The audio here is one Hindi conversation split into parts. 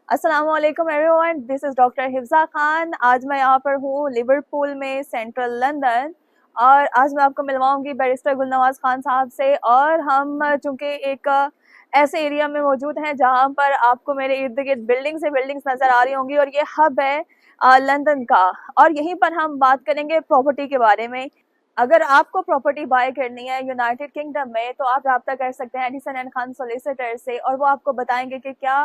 अस्सलाम वालेकुम everyone, this is doctor Hifza Khan. आज मैं यहाँ पर हूँ लिवरपूल में, सेंट्रल लंदन। और आज मैं आपको मिलवाऊंगी बैरिस्टर गुलनवाज खान साहब से। और हम चूँकि एक ऐसे एरिया में मौजूद हैं जहाँ पर आपको मेरे इर्द गिर्द बिल्डिंग्स से बिल्डिंग्स नज़र आ रही होंगी, और ये हब है लंदन का। और यहीं पर हम बात करेंगे प्रॉपर्टी के बारे में। अगर आपको प्रॉपर्टी बाय करनी है यूनाइटेड किंगडम में, तो आप रब्ता कर सकते हैं एडिसन एंड खान सोलिसिटर से, और वो आपको बताएंगे कि क्या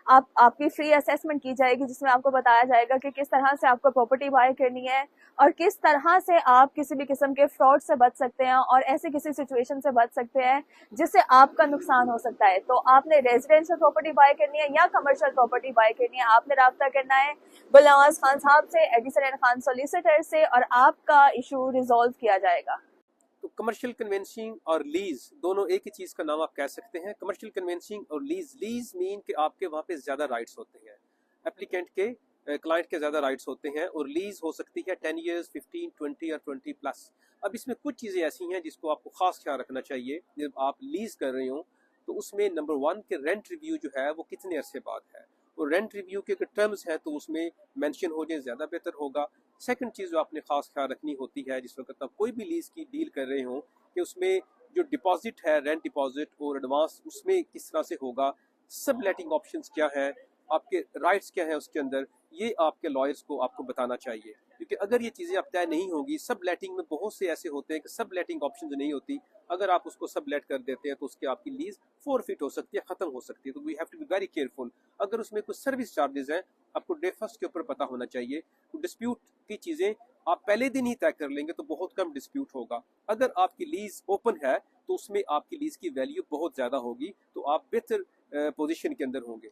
आपकी फ्री असेसमेंट की जाएगी, जिसमें आपको बताया जाएगा कि किस तरह से आपको प्रॉपर्टी बाय करनी है और किस तरह से आप किसी भी किस्म के फ्रॉड से बच सकते हैं और ऐसे किसी सिचुएशन से बच सकते हैं जिससे आपका नुकसान हो सकता है। तो आपने रेजिडेंशियल प्रॉपर्टी बाय करनी है या कमर्शियल प्रॉपर्टी बाय करनी है, आपने रब्ता करना है गुलनवाज खान साहब से, एडिसन एंड खान सोलिसिटर से, और आपका इशू रिजॉल्व किया जाएगा। तो कमर्शियल कन्वेंसिंग और लीज दोनों एक ही चीज़ का नाम आप कह सकते हैं। कमर्शियल कन्वेंसिंग और लीज मीन कि आपके वहाँ पे ज़्यादा राइट्स होते हैं, एप्लीकेंट के क्लाइंट के ज़्यादा राइट्स होते हैं। और लीज हो सकती है 10 ईयर्स, 15, 20 और 20+। अब इसमें कुछ चीज़ें ऐसी हैं जिसको आपको ख़ास ख्याल रखना चाहिए जब आप लीज कर रहे हो। तो उसमें नंबर 1 के रेंट रिव्यू जो है वो कितने अरसे बाद है, और रेंट रिव्यू के अगर टर्म्स हैं तो उसमें मेंशन हो जाए ज़्यादा बेहतर होगा। सेकंड चीज़ जो आपने खास ख्याल रखनी होती है जिस वक्त आप कोई भी लीज की डील कर रहे हो, कि उसमें जो डिपॉजिट है, रेंट डिपॉजिट और एडवांस, उसमें किस तरह से होगा, सब लेटिंग ऑप्शंस क्या है, आपके राइट्स क्या है उसके अंदर, ये आपके लॉयर्स को आपको बताना चाहिए। क्योंकि अगर ये चीज़ें आप तय नहीं होगी, सब लेटिंग में बहुत से ऐसे होते हैं कि सब लेटिंग ऑप्शन नहीं होती। अगर आप उसको सब लेट कर देते हैं तो उसकी आपकी लीज फोरफिट हो सकती है, ख़त्म हो सकती है। तो we have to be very careful. अगर उसमें कुछ सर्विस चार्जेस हैं, आपको डे फर्स्ट के ऊपर पता होना चाहिए। तो डिस्प्यूट की चीज़ें आप पहले दिन ही तय कर लेंगे तो बहुत कम डिस्प्यूट होगा। अगर आपकी लीज ओपन है तो उसमें आपकी लीज की वैल्यू बहुत ज़्यादा होगी, तो आप बेहतर पोजीशन के अंदर होंगे।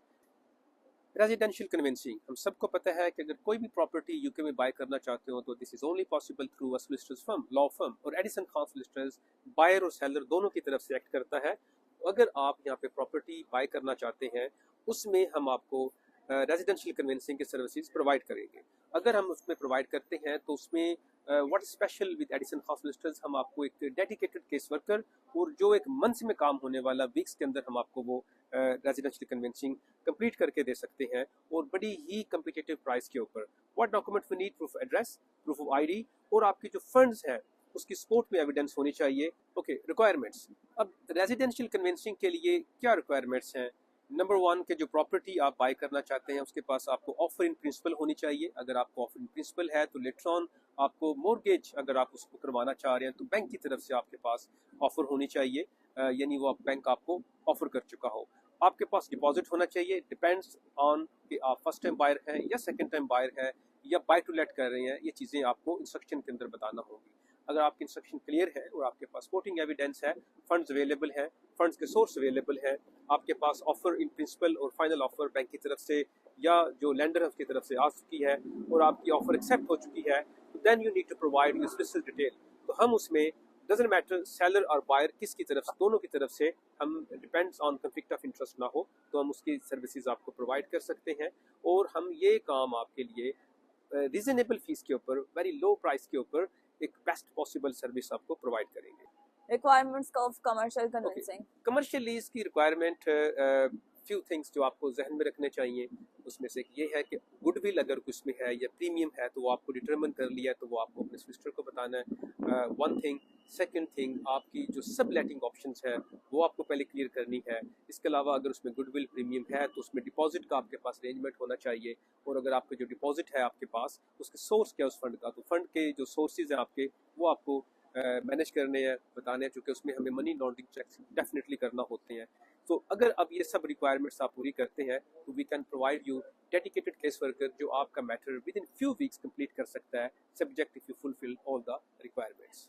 रेजिडेंशियल कन्वेंसिंग, हम सबको पता है कि अगर कोई भी प्रॉपर्टी यूके में बाय करना चाहते हो तो this is only possible through a solicitors firm, law firm. और एडिसन खान सोलिसिटर्स बायर और सेलर दोनों की तरफ से एक्ट करता है। तो अगर आप यहाँ पे प्रॉपर्टी बाय करना चाहते हैं, उसमें हम आपको रेजिडेंशियल कन्वेंसिंग की सर्विसेज प्रोवाइड करेंगे। अगर हम उसमें प्रोवाइड करते हैं तो उसमें what special with Edison Khan solicitors, हम आपको एक डेडिकेटेड केस वर्कर और जो एक मंथ में काम होने वाला वीक्स के अंदर हम आपको वो रेजिडेंशियल कन्वेंसिंग कंप्लीट करके दे सकते हैं, और बड़ी ही कम्पिटिटिव प्राइस के ऊपर। What document we need, proof address, proof of ID, और आपकी जो फंड्स हैं उसकी सपोर्ट में एविडेंस होनी चाहिए। Okay, requirements. अब रेजिडेंशियल कन्वेंसिंग के लिए क्या रिक्वायरमेंट्स हैं? नंबर 1 के जो प्रॉपर्टी आप बाय करना चाहते हैं उसके पास आपको ऑफर इन प्रिंसिपल होनी चाहिए। अगर आपको ऑफर इन प्रिंसिपल है तो लेटर ऑन आपको मोर्गेज अगर आप उसको करवाना चाह रहे हैं तो बैंक की तरफ से आपके पास ऑफर होनी चाहिए, यानी वो बैंक आपको ऑफर कर चुका हो। आपके पास डिपॉजिट होना चाहिए, डिपेंड्स ऑन कि आप फर्स्ट टाइम बायर हैं या सेकंड टाइम बायर हैं या बाय टू लेट कर रहे हैं। ये चीज़ें आपको इंस्ट्रक्शन के अंदर बताना होगी। अगर आपकी इंस्ट्रक्शन क्लियर है और आपके पास सपोर्टिंग एविडेंस है, फंड्स अवेलेबल हैं, फंड्स के सोर्स अवेलेबल है, आपके पास ऑफर इन प्रिंसिपल और फाइनल ऑफर बैंक की तरफ से या जो लेंडर है उसकी तरफ से आ चुकी है और आपकी ऑफर एक्सेप्ट हो चुकी है, तो then you need to provide your specific detail. तो हम उसमें डजंट मैटर सेलर और बायर किसकी तरफ से, दोनों की तरफ से, हम depends on conflict of interest ना हो तो हम उसकी सर्विसेज आपको प्रोवाइड कर सकते हैं। और हम ये काम आपके लिए रीजनेबल फीस के ऊपर, वेरी लो प्राइस के ऊपर एक बेस्ट पॉसिबल सर्विस आपको प्रोवाइड करेंगे। Requirements of commercial okay, convincing. Commercial lease की रिक्वायरमेंट, फ्यू थिंग्स जो आपको जहन में रखने चाहिए। उसमें से ये है कि गुडविल अगर कुछ में है या प्रीमियम है तो वो आपको डिटरमिन कर लिया है तो वो आपको अपने सोलिसिटर को बताना है, वन थिंग। सेकंड थिंग, आपकी जो सब लेटिंग ऑप्शंस है वो आपको पहले क्लियर करनी है। इसके अलावा अगर उसमें गुडविल प्रीमियम है तो उसमें डिपॉजिट का आपके पास अरेंजमेंट होना चाहिए। और अगर आपका जो डिपॉजिट है आपके पास, उसके सोर्स क्या है उस फंड का, तो फंड के जो सोर्सेज हैं आपके वो आपको मैनेज करने हैं, बताने हैं, चूँकि उसमें हमें मनी लॉन्ड्रिंग चेक्स डेफिनेटली करना होते हैं। तो अगर अब ये सब रिक्वायरमेंट्स आप पूरी करते हैं तो we can provide you dedicated case worker जो आपका matter within few weeks complete कर सकता है, subject if you fulfil all the requirements.